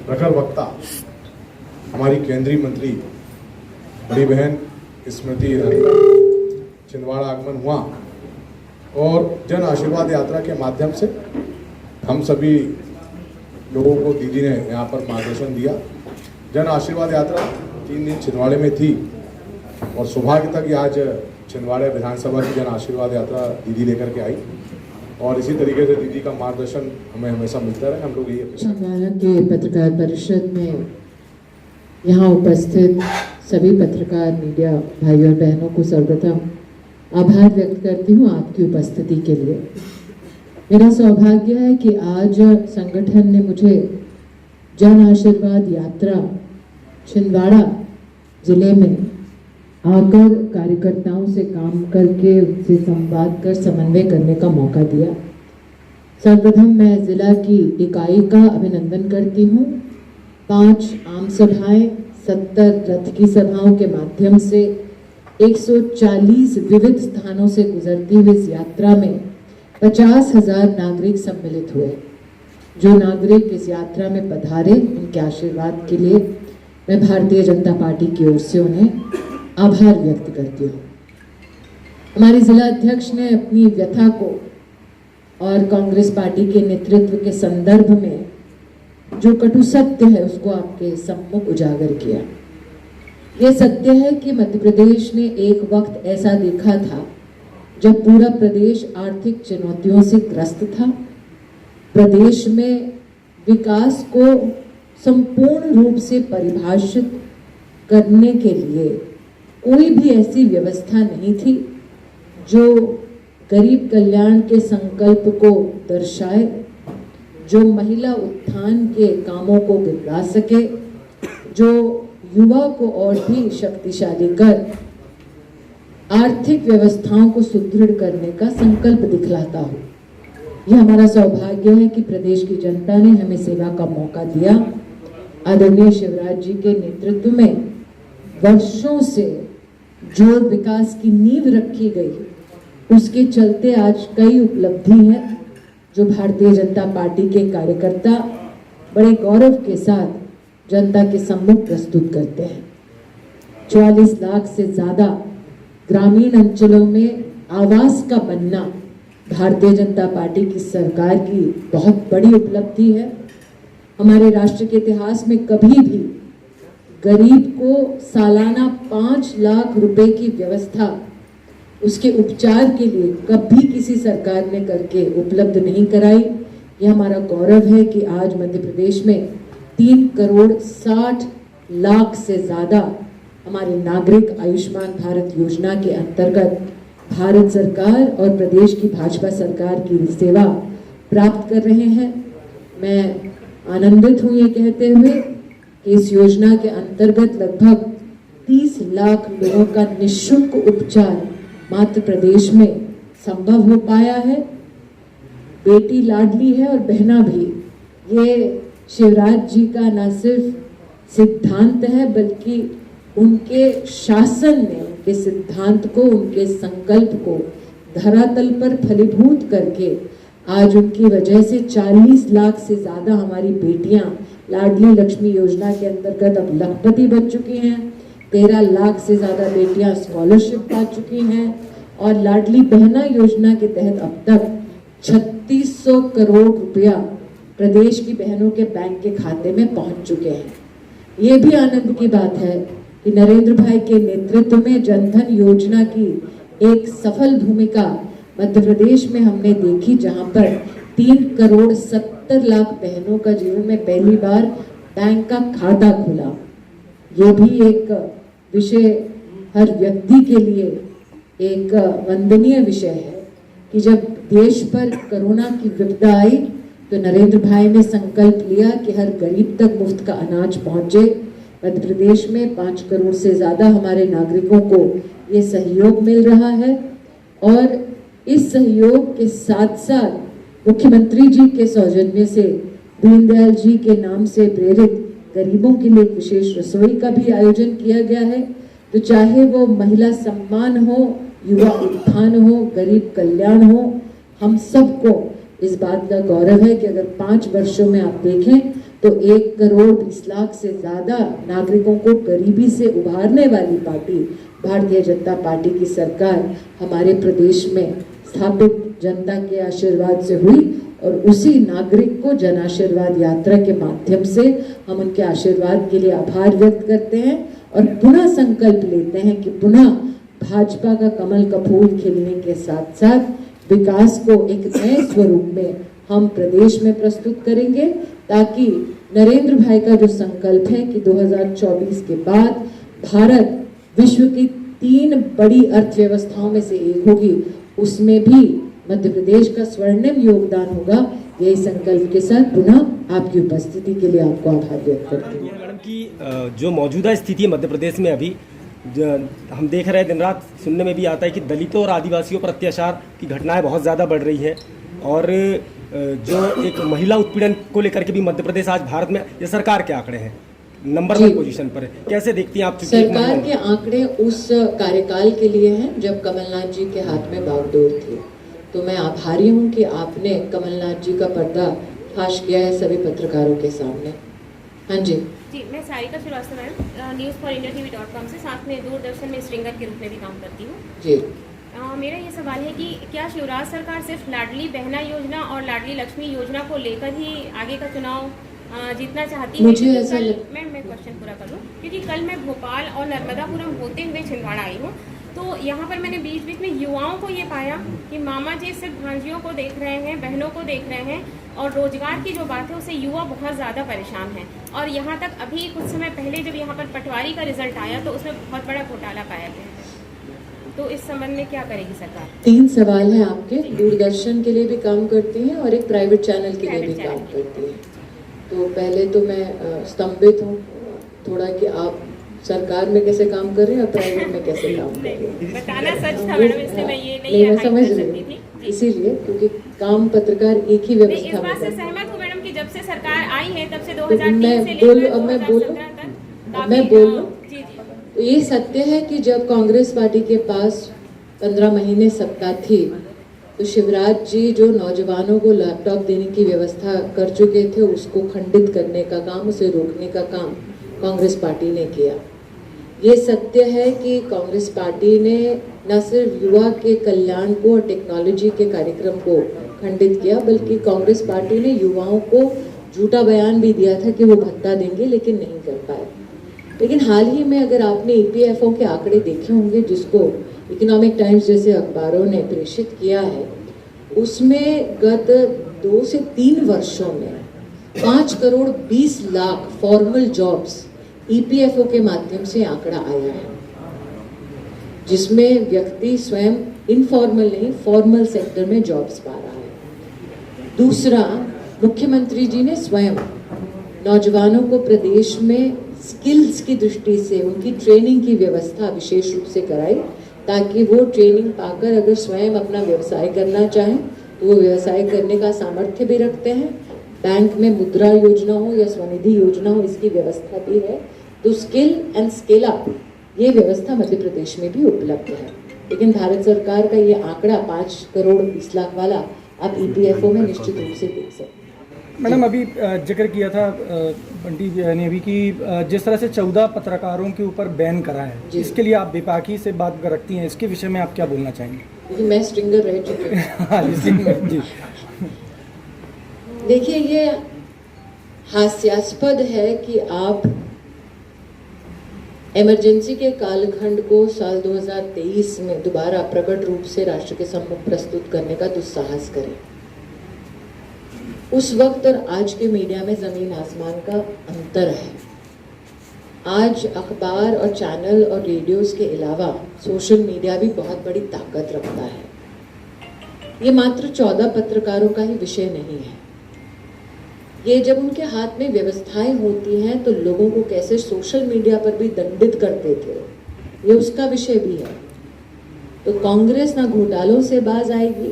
प्रखर वक्ता हमारी केंद्रीय मंत्री बड़ी बहन स्मृति ईरानी का छिंदवाड़ा आगमन हुआ और जन आशीर्वाद यात्रा के माध्यम से हम सभी लोगों को दीदी ने यहाँ पर मार्गदर्शन दिया। जन आशीर्वाद यात्रा 3 दिन छिंदवाड़े में थी और सौभाग्य था कि आज छिंदवाड़े विधानसभा की जन आशीर्वाद यात्रा दीदी लेकर के आई और इसी तरीके से दीदी का मार्गदर्शन हमें हमेशा मिलता रहे। हम लोग ये छिंदवाड़ा के पत्रकार परिषद में यहाँ उपस्थित सभी पत्रकार मीडिया भाई और बहनों को सर्वप्रथम आभार व्यक्त करती हूँ आपकी उपस्थिति के लिए। मेरा सौभाग्य है कि आज संगठन ने मुझे जन आशीर्वाद यात्रा छिंदवाड़ा जिले में आकर कार्यकर्ताओं से काम करके उनसे संवाद कर समन्वय करने का मौका दिया। सर्वप्रथम मैं जिला की इकाई का अभिनंदन करती हूँ। 5 आम सभाएं, 70 रथ की सभाओं के माध्यम से 140 विविध स्थानों से गुजरती हुई इस यात्रा में 50,000 नागरिक सम्मिलित हुए। जो नागरिक इस यात्रा में पधारे उनके आशीर्वाद के लिए मैं भारतीय जनता पार्टी की ओर से उन्हें आभार व्यक्त करती हूँ। हमारे जिला अध्यक्ष ने अपनी व्यथा को और कांग्रेस पार्टी के नेतृत्व के संदर्भ में जो कटु सत्य है उसको आपके सम्मुख उजागर किया। यह सत्य है कि मध्य प्रदेश ने एक वक्त ऐसा देखा था जब पूरा प्रदेश आर्थिक चुनौतियों से ग्रस्त था। प्रदेश में विकास को संपूर्ण रूप से परिभाषित करने के लिए कोई भी ऐसी व्यवस्था नहीं थी जो गरीब कल्याण के संकल्प को दर्शाए, जो महिला उत्थान के कामों को बिगड़ा सके, जो युवा को और भी शक्तिशाली कर आर्थिक व्यवस्थाओं को सुदृढ़ करने का संकल्प दिखलाता हो। यह हमारा सौभाग्य है कि प्रदेश की जनता ने हमें सेवा का मौका दिया। आदरणीय शिवराज जी के नेतृत्व में वर्षों से जो विकास की नींव रखी गई उसके चलते आज कई उपलब्धि है जो भारतीय जनता पार्टी के कार्यकर्ता बड़े गौरव के साथ जनता के सम्मुख प्रस्तुत करते हैं। 44 लाख से ज्यादा ग्रामीण अंचलों में आवास का बनना भारतीय जनता पार्टी की सरकार की बहुत बड़ी उपलब्धि है। हमारे राष्ट्र के इतिहास में कभी भी गरीब को सालाना 5 लाख रुपए की व्यवस्था उसके उपचार के लिए कभी किसी सरकार ने करके उपलब्ध नहीं कराई। यह हमारा गौरव है कि आज मध्य प्रदेश में 3 करोड़ 60 लाख से ज़्यादा हमारे नागरिक आयुष्मान भारत योजना के अंतर्गत भारत सरकार और प्रदेश की भाजपा सरकार की सेवा प्राप्त कर रहे हैं। मैं आनंदित हूँ ये कहते हुए कि इस योजना के अंतर्गत लगभग 30 लाख लोगों का निःशुल्क उपचार मात्र प्रदेश में संभव हो पाया है। बेटी लाडली है और बहना भी, ये शिवराज जी का न सिर्फ सिद्धांत है बल्कि उनके शासन ने उनके सिद्धांत को, उनके संकल्प को धरातल पर फलीभूत करके आज उनकी वजह से 40 लाख से ज़्यादा हमारी बेटियां लाडली लक्ष्मी योजना के अंतर्गत अब लखपति बन चुकी हैं। 13 लाख से ज़्यादा बेटियां स्कॉलरशिप पा चुकी हैं और लाडली बहना योजना के तहत अब तक 3600 करोड़ रुपया प्रदेश की बहनों के बैंक के खाते में पहुंच चुके हैं। ये भी आनंद की बात है कि नरेंद्र भाई के नेतृत्व में जनधन योजना की एक सफल भूमिका मध्य प्रदेश में हमने देखी, जहां पर 3 करोड़ 70 लाख बहनों का जीवन में पहली बार बैंक का खाता खुला। ये भी एक विषय हर व्यक्ति के लिए एक वंदनीय विषय है कि जब देश पर कोरोना की विपदा आई तो नरेंद्र भाई ने संकल्प लिया कि हर गरीब तक मुफ्त का अनाज पहुंचे। मध्य प्रदेश में 5 करोड़ से ज़्यादा हमारे नागरिकों को ये सहयोग मिल रहा है और इस सहयोग के साथ साथ मुख्यमंत्री जी के सौजन्य से दीनदयाल जी के नाम से प्रेरित गरीबों के लिए विशेष रसोई का भी आयोजन किया गया है। तो चाहे वो महिला सम्मान हो, युवा उत्थान हो, गरीब कल्याण हो, हम सबको इस बात का गौरव है कि अगर 5 वर्षों में आप देखें तो 1,20,00,000 से ज़्यादा नागरिकों को गरीबी से उभारने वाली पार्टी भारतीय जनता पार्टी की सरकार हमारे प्रदेश में स्थापित जनता के आशीर्वाद से हुई और उसी नागरिक को जन आशीर्वाद यात्रा के माध्यम से हम उनके आशीर्वाद के लिए आभार व्यक्त करते हैं और पुनः संकल्प लेते हैं कि पुनः भाजपा का कमल का फूल खिलने के साथ साथ विकास को एक नए स्वरूप में हम प्रदेश में प्रस्तुत करेंगे, ताकि नरेंद्र भाई का जो संकल्प है कि 2024 के बाद भारत विश्व की 3 बड़ी अर्थव्यवस्थाओं में से एक होगी, उसमें भी मध्य प्रदेश का स्वर्णिम योगदान होगा। यही संकल्प के साथ पुनः आपकी उपस्थिति के लिए आपको आभार व्यक्त करती हूँ। मैडम की जो मौजूदा स्थिति है मध्य प्रदेश में अभी हम देख रहे हैं, दिन रात सुनने में भी आता है कि दलितों और आदिवासियों पर अत्याचार की घटनाएं बहुत ज़्यादा बढ़ रही है और जो एक महिला उत्पीड़न को लेकर के भी मध्य प्रदेश आज भारत में ये सरकार के आंकड़े हैं नंबर 1 पोजीशन पर है। कैसे देखती हैं आप? सरकार के आंकड़े उस कार्यकाल के लिए हैं जब कमलनाथ जी के हाथ में बागडोर थी, तो मैं आभारी हूं कि आपने कमलनाथ जी का पर्दा फाश किया है सभी पत्रकारों के सामने। हाँ जी मैं Sarika Srivastava ma'am, news for India TV.com से, साथ में दूरदर्शन में स्ट्रिंगर के रूप में भी काम करती हूँ जी। मेरा ये सवाल है कि क्या शिवराज सरकार सिर्फ लाडली बहना योजना और लाडली लक्ष्मी योजना को लेकर ही आगे का चुनाव जीतना चाहती है? मुझे ऐसा मैं क्वेश्चन पूरा कर लूँ, क्योंकि कल मैं भोपाल और नर्मदापुरम होते हुए छिंदवाड़ा आई हूँ, तो यहाँ पर मैंने बीच बीच में युवाओं को ये पाया कि मामा जी सिर्फ भांजियों को देख रहे हैं, बहनों को देख रहे हैं, और रोजगार की जो बात है उससे युवा बहुत ज़्यादा परेशान है। और यहाँ तक अभी कुछ समय पहले जब यहाँ पर पटवारी का रिजल्ट आया तो उसमें बहुत बड़ा घोटाला पाया गया। तो इस संबंध में क्या करेगी सरकार? 3 सवाल हैं आपके। दूरदर्शन के लिए भी काम करती हैं और एक प्राइवेट चैनल के लिए भी काम करती हैं। तो पहले तो मैं स्तंभित हूँ थोड़ा कि आप सरकार में कैसे काम कर रहे हैं और प्राइवेट में कैसे काम कर रहे हैं। बताना सच था मैडम, इसलिए मैं ये नहीं मैं समझ रही हूँ, इसीलिए क्योंकि काम पत्रकार एक ही व्यवस्था इस में। बात से सहमत हूँ मैडम कि जब से सरकार आई है तब से 2003 से लेकर 2017 तक मैं बोलूं जी तो ये सत्य है कि जब कांग्रेस पार्टी के पास 15 महीने सत्ता थी तो शिवराज जी जो नौजवानों को लैपटॉप देने की व्यवस्था कर चुके थे उसको खंडित करने का काम, उसे रोकने का काम कांग्रेस पार्टी ने किया। ये सत्य है कि कांग्रेस पार्टी ने न सिर्फ युवा के कल्याण को और टेक्नोलॉजी के कार्यक्रम को खंडित किया, बल्कि कांग्रेस पार्टी ने युवाओं को झूठा बयान भी दिया था कि वो भत्ता देंगे, लेकिन नहीं कर पाए। लेकिन हाल ही में अगर आपने EPFO के आंकड़े देखे होंगे जिसको इकोनॉमिक टाइम्स जैसे अखबारों ने प्रेषित किया है, उसमें गत 2 से 3 वर्षों में 5,20,00,000 फॉर्मल जॉब्स EPFO के माध्यम से आंकड़ा आया है, जिसमें व्यक्ति स्वयं इनफॉर्मल नहीं फॉर्मल सेक्टर में जॉब्स पा रहा है। दूसरा, मुख्यमंत्री जी ने स्वयं नौजवानों को प्रदेश में स्किल्स की दृष्टि से उनकी ट्रेनिंग की व्यवस्था विशेष रूप से कराई, ताकि वो ट्रेनिंग पाकर अगर स्वयं अपना व्यवसाय करना चाहें तो वो व्यवसाय करने का सामर्थ्य भी रखते हैं। बैंक में मुद्रा योजना हो या स्वनिधि योजना हो, इसकी व्यवस्था भी है। तो स्किल एंड स्किल अप ये व्यवस्था मध्य प्रदेश में भी उपलब्ध है। लेकिन भारत सरकार का ये आंकड़ा 5,20,00,000 वाला आप EPFO में निश्चित रूप से देख सकते हैं। मैडम अभी जिक्र किया था बंटी ने भी कि जिस तरह से 14 पत्रकारों के ऊपर बैन करा है, इसके लिए आप विपाकी से बात रखती हैं, इसके विषय में आप क्या बोलना चाहेंगे? मैं स्ट्रिंगर रह चुकी हूँ। देखिए, ये हास्यास्पद है कि आप इमरजेंसी के कालखंड को साल 2023 में दोबारा प्रकट रूप से राष्ट्र के सम्मुख प्रस्तुत करने का दुस्साहस करें। उस वक्त और आज के मीडिया में जमीन आसमान का अंतर है। आज अखबार और चैनल और रेडियोस के अलावा सोशल मीडिया भी बहुत बड़ी ताकत रखता है। ये मात्र 14 पत्रकारों का ही विषय नहीं है। ये जब उनके हाथ में व्यवस्थाएं होती हैं तो लोगों को कैसे सोशल मीडिया पर भी दंडित करते थे, ये उसका विषय भी है। तो कांग्रेस ना घोटालों से बाज आएगी,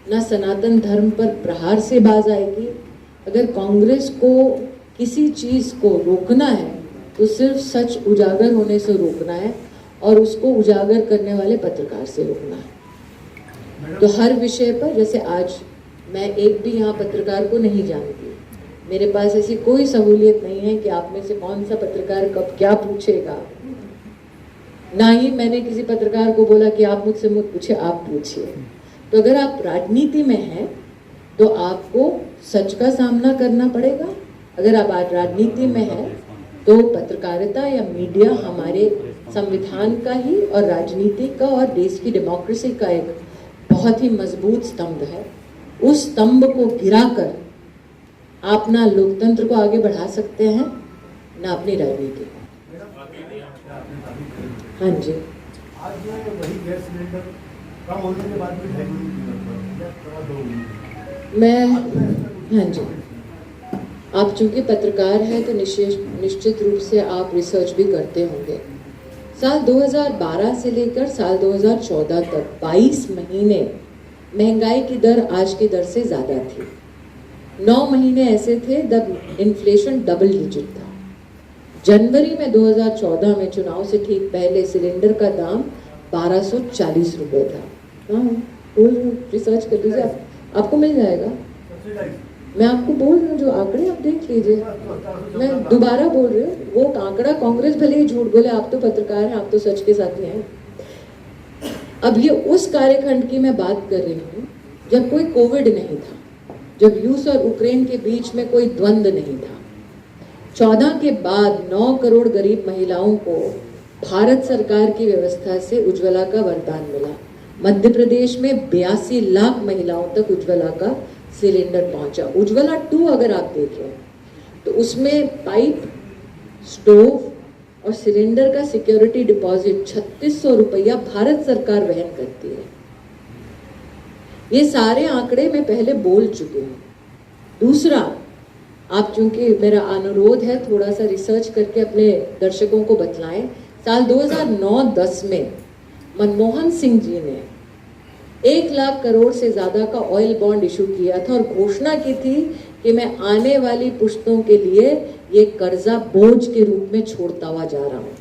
ना सनातन धर्म पर प्रहार से बाज आएगी। अगर कांग्रेस को किसी चीज को रोकना है तो सिर्फ सच उजागर होने से रोकना है और उसको उजागर करने वाले पत्रकार से रोकना है। तो हर विषय पर, जैसे आज मैं एक भी यहाँ पत्रकार को नहीं जानती, मेरे पास ऐसी कोई सहूलियत नहीं है कि आप में से कौन सा पत्रकार कब क्या पूछेगा। ना ही मैंने किसी पत्रकार को बोला कि आप मुझसे मत पूछे, आप पूछिए। तो अगर आप राजनीति में हैं तो आपको सच का सामना करना पड़ेगा। अगर आप आज राजनीति में हैं तो पत्रकारिता या मीडिया हमारे संविधान का ही और राजनीति का और देश की डेमोक्रेसी का एक बहुत ही मजबूत स्तंभ है। उस स्तंभ को गिराकर आप ना लोकतंत्र को आगे बढ़ा सकते हैं ना अपनी राजनीति को। हाँ जी, आज वही गैस सिलेंडर कम होने के बाद भी 2.5 मैं हाँ जी, आप चूंकि पत्रकार हैं तो निश्चित रूप से आप रिसर्च भी करते होंगे। साल 2012 से लेकर साल 2014 तक 22 महीने महंगाई की दर आज की दर से ज़्यादा थी। 9 महीने ऐसे थे जब इन्फ्लेशन डबल डिजिट था। जनवरी में 2014 में चुनाव से ठीक पहले सिलेंडर का दाम 1240 रुपये था। हाँ, रिसर्च कर लीजिए, आपको मिल जाएगा। मैं आपको बोल रही हूँ, जो आंकड़े आप देख लीजिए। मैं दोबारा बोल रही हूँ, वो आंकड़ा कांग्रेस भले ही झूठ बोले, आप तो पत्रकार हैं, आप तो सच के साथी हैं। अब ये उस कार्यखंड की मैं बात कर रही हूँ जब कोई कोविड नहीं था, जब रूस और यूक्रेन के बीच में कोई द्वंद्व नहीं था। 14 के बाद 9 करोड़ गरीब महिलाओं को भारत सरकार की व्यवस्था से उज्ज्वला का वरदान मिला। मध्य प्रदेश में 82 लाख महिलाओं तक उज्ज्वला का सिलेंडर पहुंचा। उज्ज्वला 2 अगर आप देखें तो उसमें पाइप, स्टोव और सिलेंडर का सिक्योरिटी डिपॉजिट 3600 रुपया भारत सरकार वहन करती है। ये सारे आंकड़े मैं पहले बोल चुकी हूँ। दूसरा, आप चूंकि मेरा अनुरोध है थोड़ा सा रिसर्च करके अपने दर्शकों को बतलाएं। साल 2009-10 में मनमोहन सिंह जी ने 1 लाख करोड़ से ज़्यादा का ऑयल बॉन्ड इशू किया था और घोषणा की थी कि मैं आने वाली पुश्तों के लिए ये कर्जा बोझ के रूप में छोड़ता हुआ जा रहा हूँ।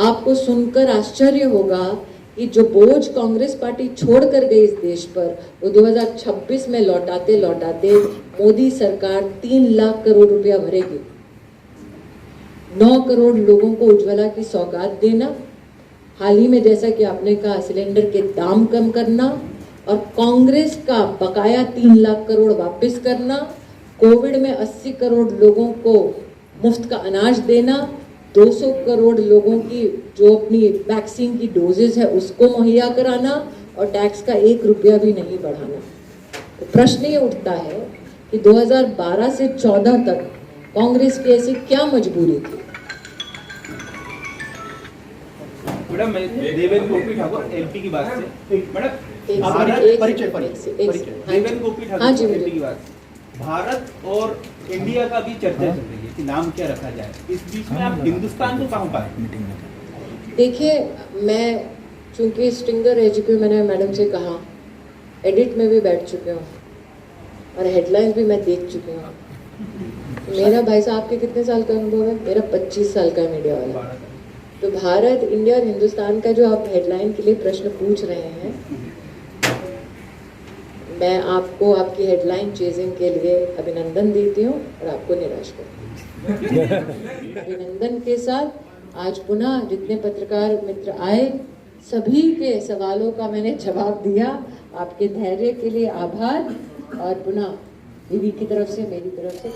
आपको सुनकर आश्चर्य होगा कि जो बोझ कांग्रेस पार्टी छोड़ कर गई इस देश पर, वो 2026 में लौटाते लौटाते मोदी सरकार 3 लाख करोड़ रुपया भरेगी। 9 करोड़ लोगों को उज्ज्वला की सौगात देना, हाल ही में जैसा कि आपने कहा सिलेंडर के दाम कम करना और कांग्रेस का बकाया 3 लाख करोड़ वापस करना, कोविड में 80 करोड़ लोगों को मुफ्त का अनाज देना, 200 करोड़ लोगों की जो अपनी वैक्सीन की डोजेज है उसको मुहैया कराना और टैक्स का 1 रुपया भी नहीं बढ़ाना। तो प्रश्न ये उठता है कि 2012 से 14 तक कांग्रेस की ऐसी क्या मजबूरी थी? मैडम, मैं देवेंद्र गोपी ठाकुर एमपी की बात से। मैडम, देवेंद्र गोपी ठाकुर एमपी की बात, भारत और इंडिया का भी चर्चा चल रही है कि नाम क्या रखा जाए। इस बीच में आप हिंदुस्तान को कहाँ पाए? देखिए, मैं चूंकि स्टिंगर रह चुकी हूँ, मैंने मैडम से कहा, एडिट में भी बैठ चुकी हूँ और हेडलाइंस भी मैं देख चुकी हूँ। मेरा भाई साहब, आपके कितने साल का अनुभव है? मेरा 25 साल का मीडिया वाला। तो भारत, इंडिया और हिंदुस्तान का जो आप हेडलाइन के लिए प्रश्न पूछ रहे हैं, मैं आपको आपकी हेडलाइन चेजिंग के लिए अभिनंदन देती हूँ और आपको निराश करती हूँ। अभिनंदन के साथ आज पुनः जितने पत्रकार मित्र आए, सभी के सवालों का मैंने जवाब दिया। आपके धैर्य के लिए आभार और पुनः दीदी की तरफ से, मेरी तरफ से